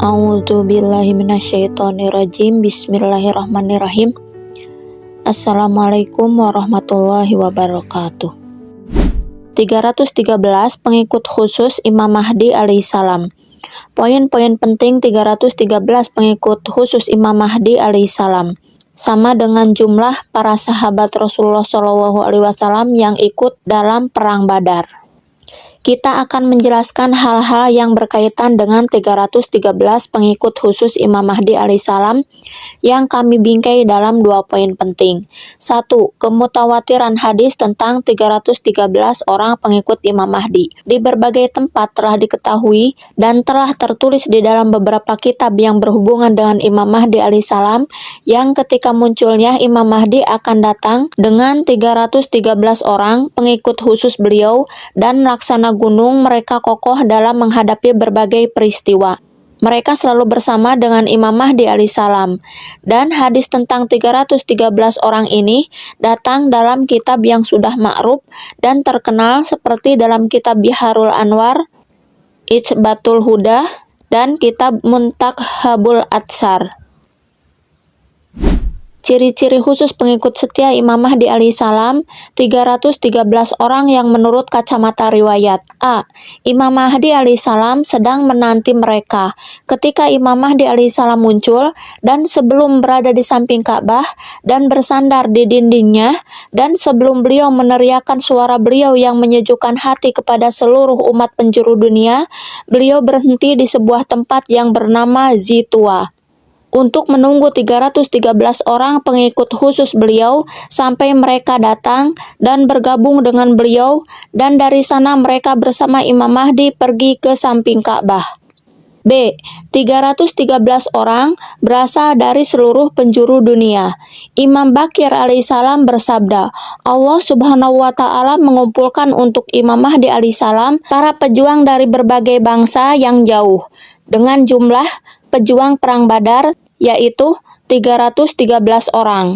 A'udzubillahi minasyaitonirrajim. Bismillahirrahmanirrahim. Assalamualaikum warahmatullahi wabarakatuh. 313 pengikut khusus Imam Mahdi alaihissalam. Poin-poin penting 313 pengikut khusus Imam Mahdi alaihissalam sama dengan jumlah para sahabat Rasulullah SAW yang ikut dalam perang Badar. Kita akan menjelaskan hal-hal yang berkaitan dengan 313 pengikut khusus Imam Mahdi alaihissalam yang kami bingkai dalam 2 poin penting. 1. Kemutawatiran hadis tentang 313 orang pengikut Imam Mahdi. Di berbagai tempat telah diketahui dan telah tertulis di dalam beberapa kitab yang berhubungan dengan Imam Mahdi alaihissalam yang ketika munculnya Imam Mahdi akan datang dengan 313 orang pengikut khusus beliau dan laksana gunung mereka kokoh dalam menghadapi berbagai peristiwa. Mereka selalu bersama dengan Imam Mahdi alaihissalam. Dan hadis tentang 313 orang ini datang dalam kitab yang sudah ma'ruf dan terkenal seperti dalam kitab Biharul Anwar, Itsbatul Huda, dan kitab Muntakhabul Atsar. Ciri-ciri khusus pengikut setia Imam Mahdi alaihissalam, 313 orang yang menurut kacamata riwayat. A. Imam Mahdi alaihissalam sedang menanti mereka. Ketika Imam Mahdi alaihissalam muncul, dan sebelum berada di samping Ka'bah, dan bersandar di dindingnya, dan sebelum beliau meneriakkan suara beliau yang menyejukkan hati kepada seluruh umat penjuru dunia, beliau berhenti di sebuah tempat yang bernama Zitua untuk menunggu 313 orang pengikut khusus beliau sampai mereka datang dan bergabung dengan beliau, dan dari sana mereka bersama Imam Mahdi pergi ke samping Ka'bah. B. 313 orang berasal dari seluruh penjuru dunia. Imam Bakir alaihissalam bersabda, Allah subhanahu wa ta'ala mengumpulkan untuk Imam Mahdi alaihissalam para pejuang dari berbagai bangsa yang jauh dengan jumlah pejuang perang Badar, yaitu 313 orang.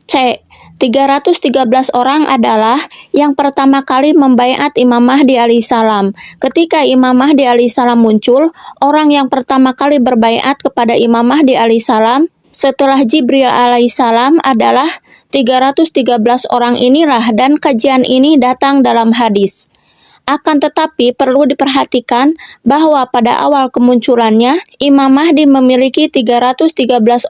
C. 313 orang adalah yang pertama kali membaiat Imam Mahdi alaihissalam. Ketika Imam Mahdi alaihissalam muncul, orang yang pertama kali berbaiat kepada Imam Mahdi alaihissalam setelah Jibril alaihissalam adalah 313 orang inilah, dan kajian ini datang dalam hadis. Akan tetapi perlu diperhatikan bahwa pada awal kemunculannya Imam Mahdi memiliki 313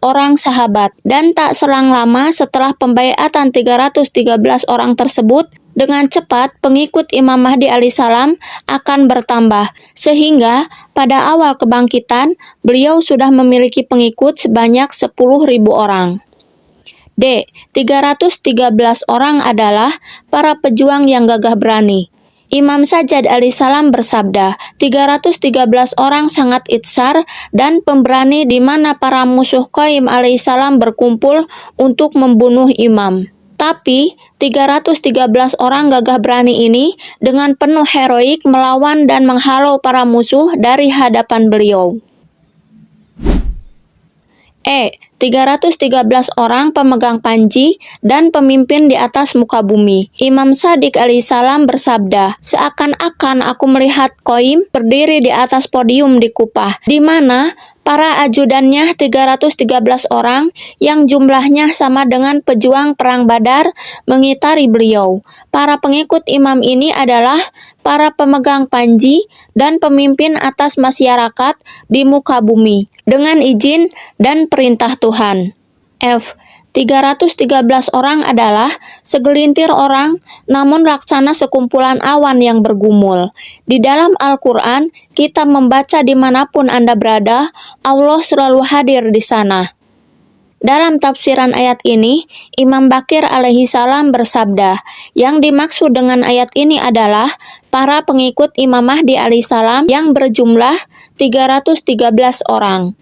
orang sahabat, dan tak selang lama setelah pembaiatan 313 orang tersebut, dengan cepat pengikut Imam Mahdi alaihissalam akan bertambah, sehingga pada awal kebangkitan beliau sudah memiliki pengikut sebanyak 10.000 orang. D. 313 orang adalah para pejuang yang gagah berani. Imam Sajjad alaihissalam bersabda, 313 orang sangat itsar dan pemberani di mana para musuh Qaim alaihissalam berkumpul untuk membunuh Imam. Tapi 313 orang gagah berani ini dengan penuh heroik melawan dan menghalau para musuh dari hadapan beliau. E. 313 orang pemegang panji dan pemimpin di atas muka bumi. Imam Shadiq alaihissalam bersabda, seakan-akan aku melihat Qaim berdiri di atas podium di Kupah, di mana para ajudannya 313 orang yang jumlahnya sama dengan pejuang perang Badar mengitari beliau. Para pengikut imam ini adalah para pemegang panji dan pemimpin atas masyarakat di muka bumi dengan izin dan perintah Tuhan. F. 313 orang adalah segelintir orang namun laksana sekumpulan awan yang bergumul. Di dalam Al-Quran, kita membaca dimanapun Anda berada, Allah selalu hadir di sana. Dalam tafsiran ayat ini, Imam Bakir alaihissalam bersabda, yang dimaksud dengan ayat ini adalah para pengikut Imam Mahdi alaihissalam yang berjumlah 313 orang.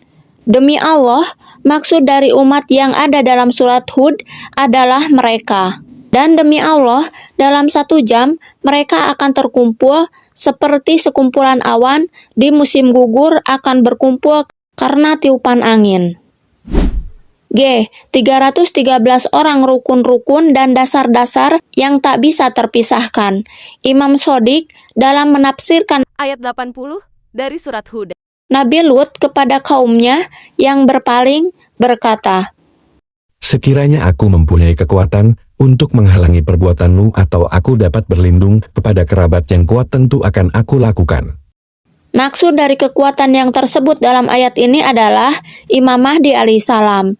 Demi Allah, maksud dari umat yang ada dalam surat Hud adalah mereka. Dan demi Allah, dalam 1 jam mereka akan terkumpul seperti sekumpulan awan di musim gugur akan berkumpul karena tiupan angin. G. 313 orang rukun-rukun dan dasar-dasar yang tak bisa terpisahkan. Imam Shadiq dalam menafsirkan ayat 80 dari surat Hud Nabi Lut kepada kaumnya yang berpaling berkata, Sekiranya aku mempunyai kekuatan untuk menghalangi perbuatanmu atau aku dapat berlindung kepada kerabat yang kuat, tentu akan aku lakukan. Maksud dari kekuatan yang tersebut dalam ayat ini adalah Imam Mahdi alaihissalam.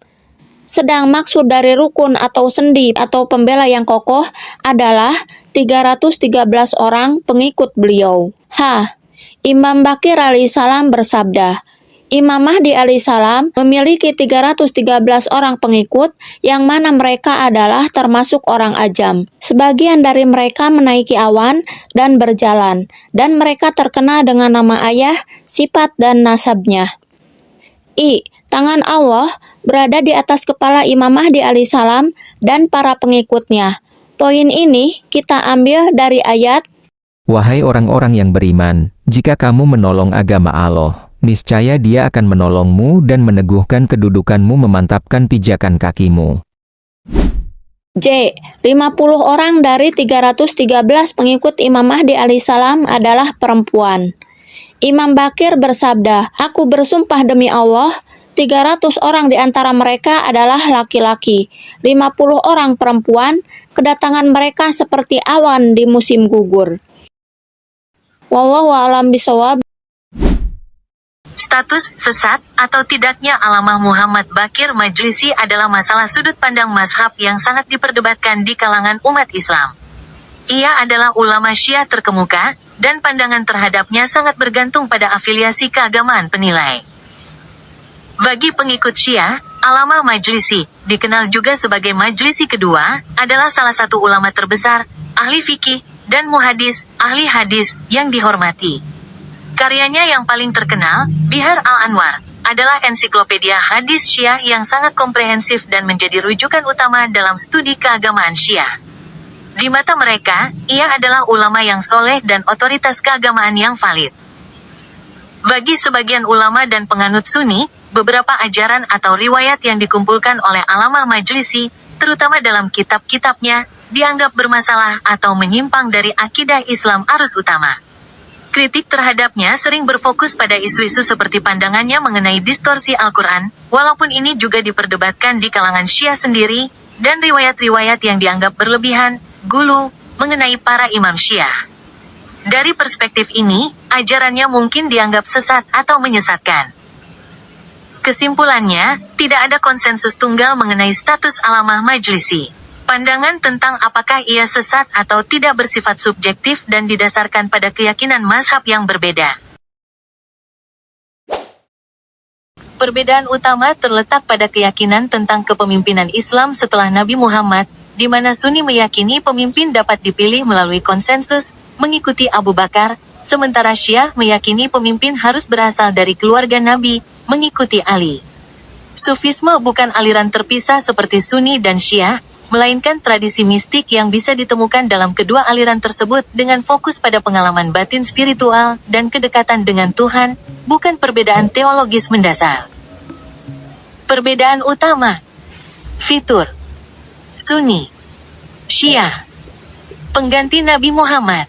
Sedang maksud dari rukun atau sendi atau pembela yang kokoh adalah 313 orang pengikut beliau. Imam Bakir alaihissalam bersabda, Imam Mahdi alaihissalam memiliki 313 orang pengikut yang mana mereka adalah termasuk orang ajam. Sebagian dari mereka menaiki awan dan berjalan, dan mereka terkena dengan nama ayah, sifat, dan nasabnya. Tangan Allah berada di atas kepala Imam Mahdi alaihissalam dan para pengikutnya. Poin ini kita ambil dari ayat, Wahai orang-orang yang beriman, jika kamu menolong agama Allah, niscaya Dia akan menolongmu dan meneguhkan kedudukanmu, memantapkan pijakan kakimu. 50 orang dari 313 pengikut Imam Mahdi alaihissalam adalah perempuan. Imam Bakir bersabda, Aku bersumpah demi Allah, 300 orang di antara mereka adalah laki-laki, 50 orang perempuan, kedatangan mereka seperti awan di musim gugur. Wallahu a'lam bishawab. Status sesat atau tidaknya Allamah Muhammad Baqir Majlisi adalah masalah sudut pandang mazhab yang sangat diperdebatkan di kalangan umat Islam. Ia adalah ulama Syiah terkemuka, dan pandangan terhadapnya sangat bergantung pada afiliasi keagamaan penilai. Bagi pengikut Syiah, Allamah Majlisi, dikenal juga sebagai Majlisi kedua, adalah salah satu ulama terbesar, ahli fikih, dan muhadis, ahli hadis, yang dihormati. Karyanya yang paling terkenal, Bihar al-Anwar, adalah ensiklopedia hadis Syiah yang sangat komprehensif dan menjadi rujukan utama dalam studi keagamaan Syiah. Di mata mereka, ia adalah ulama yang soleh dan otoritas keagamaan yang valid. Bagi sebagian ulama dan penganut Sunni, beberapa ajaran atau riwayat yang dikumpulkan oleh Allamah Majlisi, terutama dalam kitab-kitabnya, dianggap bermasalah atau menyimpang dari akidah Islam arus utama. Kritik terhadapnya sering berfokus pada isu-isu seperti pandangannya mengenai distorsi Al-Quran, walaupun ini juga diperdebatkan di kalangan Syiah sendiri, dan riwayat-riwayat yang dianggap berlebihan, gulu, mengenai para imam Syiah. Dari perspektif ini, ajarannya mungkin dianggap sesat atau menyesatkan. Kesimpulannya, tidak ada konsensus tunggal mengenai status Allamah Majlisi. Pandangan tentang apakah ia sesat atau tidak bersifat subjektif dan didasarkan pada keyakinan mazhab yang berbeda. Perbedaan utama terletak pada keyakinan tentang kepemimpinan Islam setelah Nabi Muhammad, di mana Sunni meyakini pemimpin dapat dipilih melalui konsensus, mengikuti Abu Bakar, sementara Syiah meyakini pemimpin harus berasal dari keluarga Nabi, mengikuti Ali. Sufisme bukan aliran terpisah seperti Sunni dan Syiah, melainkan tradisi mistik yang bisa ditemukan dalam kedua aliran tersebut dengan fokus pada pengalaman batin spiritual dan kedekatan dengan Tuhan, bukan perbedaan teologis mendasar. Perbedaan utama: fitur Sunni, Syiah. Pengganti Nabi Muhammad.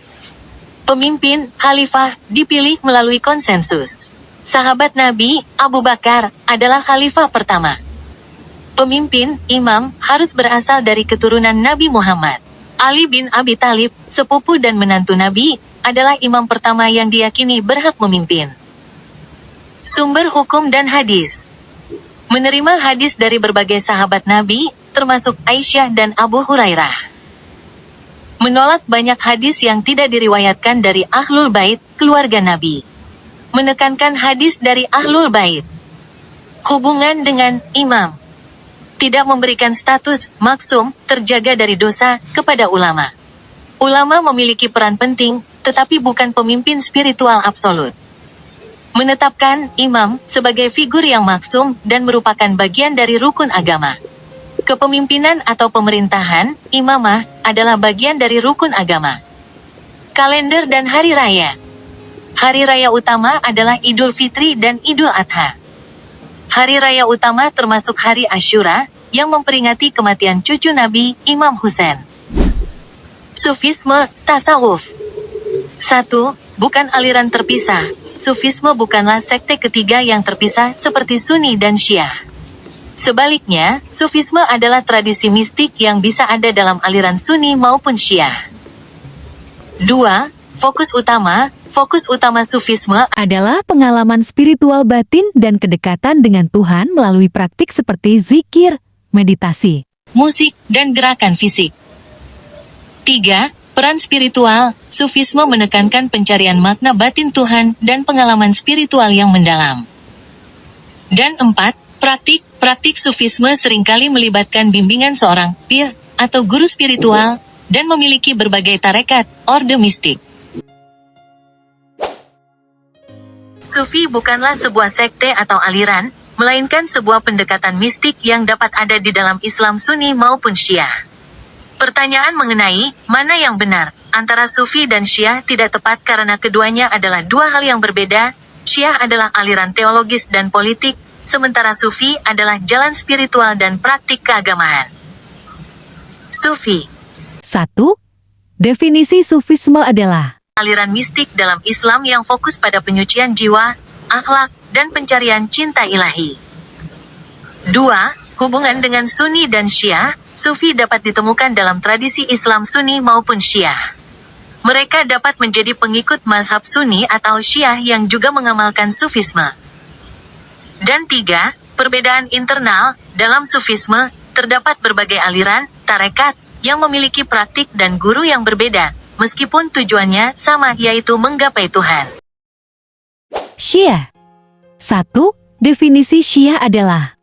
Pemimpin, khalifah, dipilih melalui konsensus. Sahabat Nabi, Abu Bakar, adalah khalifah pertama. Pemimpin, imam, harus berasal dari keturunan Nabi Muhammad. Ali bin Abi Thalib, sepupu dan menantu Nabi, adalah imam pertama yang diyakini berhak memimpin. Sumber hukum dan hadis. Menerima hadis dari berbagai sahabat Nabi, termasuk Aisyah dan Abu Hurairah. Menolak banyak hadis yang tidak diriwayatkan dari Ahlul Bait, keluarga Nabi. Menekankan hadis dari Ahlul Bait. Hubungan dengan imam. Tidak memberikan status maksum, terjaga dari dosa, kepada ulama. Ulama memiliki peran penting, tetapi bukan pemimpin spiritual absolut. Menetapkan imam sebagai figur yang maksum dan merupakan bagian dari rukun agama. Kepemimpinan atau pemerintahan, imamah, adalah bagian dari rukun agama. Kalender dan hari raya. Hari raya utama adalah Idul Fitri dan Idul Adha. Hari raya utama termasuk hari Asyura, yang memperingati kematian cucu Nabi, Imam Husain. Sufisme, tasawuf. 1. Bukan aliran terpisah, Sufisme bukanlah sekte ketiga yang terpisah seperti Sunni dan Syiah. Sebaliknya, Sufisme adalah tradisi mistik yang bisa ada dalam aliran Sunni maupun Syiah. 2. Fokus utama Sufisme adalah pengalaman spiritual batin dan kedekatan dengan Tuhan melalui praktik seperti zikir, meditasi, musik, dan gerakan fisik. 3. Peran spiritual, Sufisme menekankan pencarian makna batin Tuhan dan pengalaman spiritual yang mendalam. Dan 4. Praktik Sufisme seringkali melibatkan bimbingan seorang pir atau guru spiritual dan memiliki berbagai tarekat, orde mistik. Sufi bukanlah sebuah sekte atau aliran, melainkan sebuah pendekatan mistik yang dapat ada di dalam Islam Sunni maupun Syiah. Pertanyaan mengenai mana yang benar antara Sufi dan Syiah tidak tepat karena keduanya adalah dua hal yang berbeda. Syiah adalah aliran teologis dan politik, sementara Sufi adalah jalan spiritual dan praktik keagamaan. Sufi 1. Definisi Sufisme adalah aliran mistik dalam Islam yang fokus pada penyucian jiwa, akhlak, dan pencarian cinta ilahi. 2. Hubungan dengan Sunni dan Syiah. Sufi dapat ditemukan dalam tradisi Islam Sunni maupun Syiah. Mereka dapat menjadi pengikut mazhab Sunni atau Syiah yang juga mengamalkan Sufisme. Dan 3. Perbedaan internal. Dalam Sufisme, terdapat berbagai aliran, tarekat, yang memiliki praktik dan guru yang berbeda, meskipun tujuannya sama, yaitu menggapai Tuhan. Syiah. 1. Definisi Syiah adalah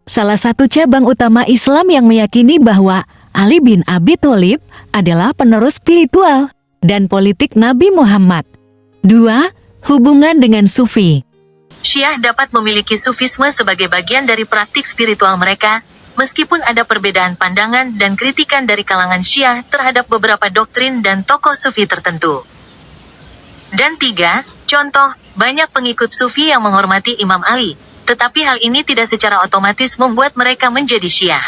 salah satu cabang utama Islam yang meyakini bahwa Ali bin Abi Thalib adalah penerus spiritual dan politik Nabi Muhammad. 2. Hubungan dengan Sufi. Syiah dapat memiliki Sufisme sebagai bagian dari praktik spiritual mereka, meskipun ada perbedaan pandangan dan kritikan dari kalangan Syiah terhadap beberapa doktrin dan tokoh Sufi tertentu. Dan 3. Contoh, banyak pengikut Sufi yang menghormati Imam Ali, tetapi hal ini tidak secara otomatis membuat mereka menjadi Syiah.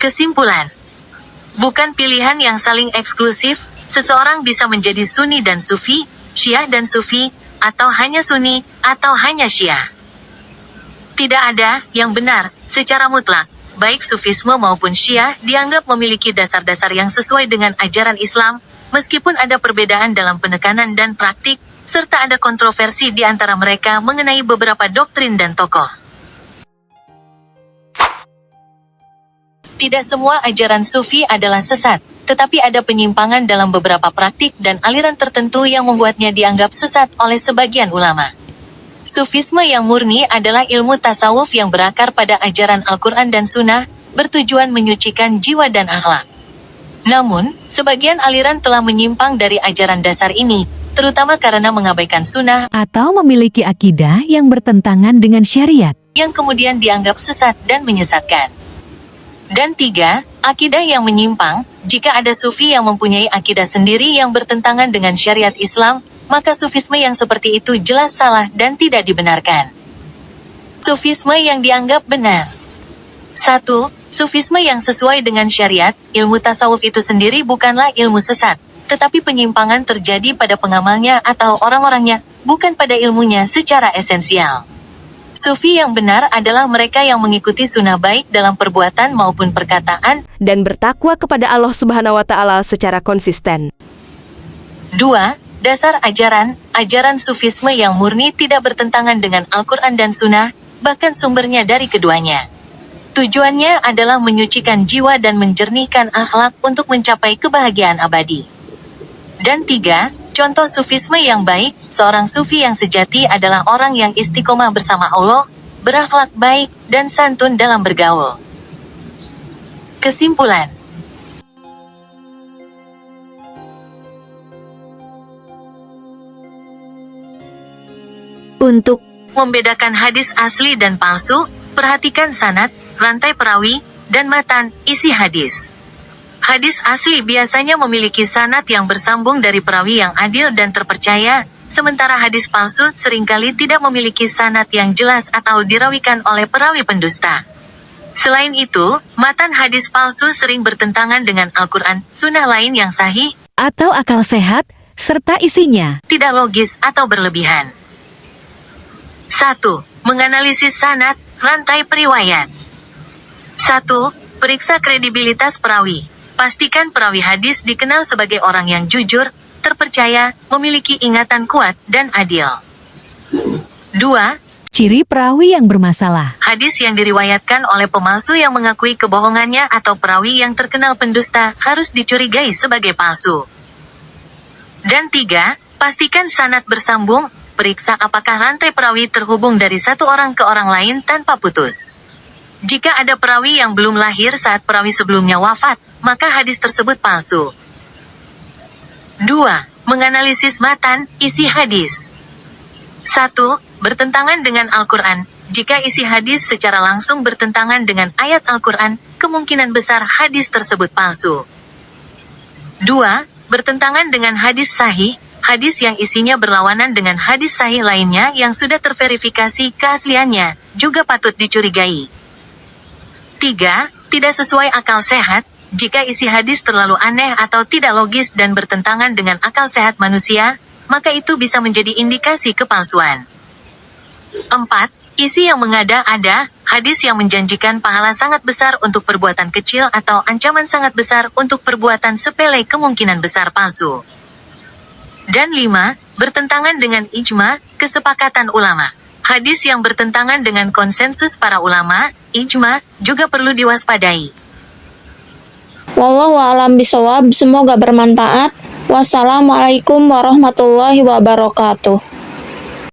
Kesimpulan, bukan pilihan yang saling eksklusif, seseorang bisa menjadi Sunni dan Sufi, Syiah dan Sufi, atau hanya Sunni, atau hanya Syiah. Tidak ada yang benar secara mutlak. Baik Sufisme maupun Syiah dianggap memiliki dasar-dasar yang sesuai dengan ajaran Islam, meskipun ada perbedaan dalam penekanan dan praktik, serta ada kontroversi di antara mereka mengenai beberapa doktrin dan tokoh. Tidak semua ajaran Sufi adalah sesat, tetapi ada penyimpangan dalam beberapa praktik dan aliran tertentu yang membuatnya dianggap sesat oleh sebagian ulama. Sufisme yang murni adalah ilmu tasawuf yang berakar pada ajaran Al-Quran dan Sunnah, bertujuan menyucikan jiwa dan akhlak. Namun, sebagian aliran telah menyimpang dari ajaran dasar ini, terutama karena mengabaikan Sunnah atau memiliki akidah yang bertentangan dengan syariat, yang kemudian dianggap sesat dan menyesatkan. Dan 3. Akidah yang menyimpang. Jika ada Sufi yang mempunyai akidah sendiri yang bertentangan dengan syariat Islam, maka Sufisme yang seperti itu jelas salah dan tidak dibenarkan. Sufisme yang dianggap benar. 1. Sufisme yang sesuai dengan syariat. Ilmu tasawuf itu sendiri bukanlah ilmu sesat, tetapi penyimpangan terjadi pada pengamalnya atau orang-orangnya, bukan pada ilmunya secara esensial. Sufi yang benar adalah mereka yang mengikuti sunnah baik dalam perbuatan maupun perkataan, dan bertakwa kepada Allah Subhanahu wa Ta'ala secara konsisten. 2. Dasar ajaran Sufisme yang murni tidak bertentangan dengan Al-Quran dan Sunnah, bahkan sumbernya dari keduanya. Tujuannya adalah menyucikan jiwa dan menjernihkan akhlak untuk mencapai kebahagiaan abadi. Dan 3. Contoh Sufisme yang baik. Seorang Sufi yang sejati adalah orang yang istiqomah bersama Allah, berakhlak baik, dan santun dalam bergaul. Kesimpulan, untuk membedakan hadis asli dan palsu, perhatikan sanad, rantai perawi, dan matan, isi hadis. Hadis asli biasanya memiliki sanad yang bersambung dari perawi yang adil dan terpercaya, sementara hadis palsu seringkali tidak memiliki sanad yang jelas atau dirawikan oleh perawi pendusta. Selain itu, matan hadis palsu sering bertentangan dengan Al-Quran, sunnah lain yang sahih, atau akal sehat, serta isinya. tidak logis atau berlebihan. 1. Menganalisis sanad, rantai periwayat. 1. Periksa kredibilitas perawi. Pastikan perawi hadis dikenal sebagai orang yang jujur, terpercaya, memiliki ingatan kuat, dan adil. 2. Ciri perawi yang bermasalah. Hadis yang diriwayatkan oleh pemalsu yang mengakui kebohongannya atau perawi yang terkenal pendusta harus dicurigai sebagai palsu. Dan 3. Pastikan sanad bersambung, periksa apakah rantai perawi terhubung dari satu orang ke orang lain tanpa putus. Jika ada perawi yang belum lahir saat perawi sebelumnya wafat, maka hadis tersebut palsu. 2. Menganalisis matan, isi hadis. 1. Bertentangan dengan Al-Quran. Jika isi hadis secara langsung bertentangan dengan ayat Al-Quran, kemungkinan besar hadis tersebut palsu. 2. Bertentangan dengan hadis sahih, hadis yang isinya berlawanan dengan hadis sahih lainnya yang sudah terverifikasi keasliannya, juga patut dicurigai. 3. Tidak sesuai akal sehat, jika isi hadis terlalu aneh atau tidak logis dan bertentangan dengan akal sehat manusia, maka itu bisa menjadi indikasi kepalsuan. 4. Isi yang mengada-ada, hadis yang menjanjikan pahala sangat besar untuk perbuatan kecil atau ancaman sangat besar untuk perbuatan sepele kemungkinan besar palsu. Dan 5. Bertentangan dengan ijma, kesepakatan ulama. Hadis yang bertentangan dengan konsensus para ulama, ijma, juga perlu diwaspadai. Wallahu a'lam bishawab. Semoga bermanfaat. Wassalamualaikum warahmatullahi wabarakatuh.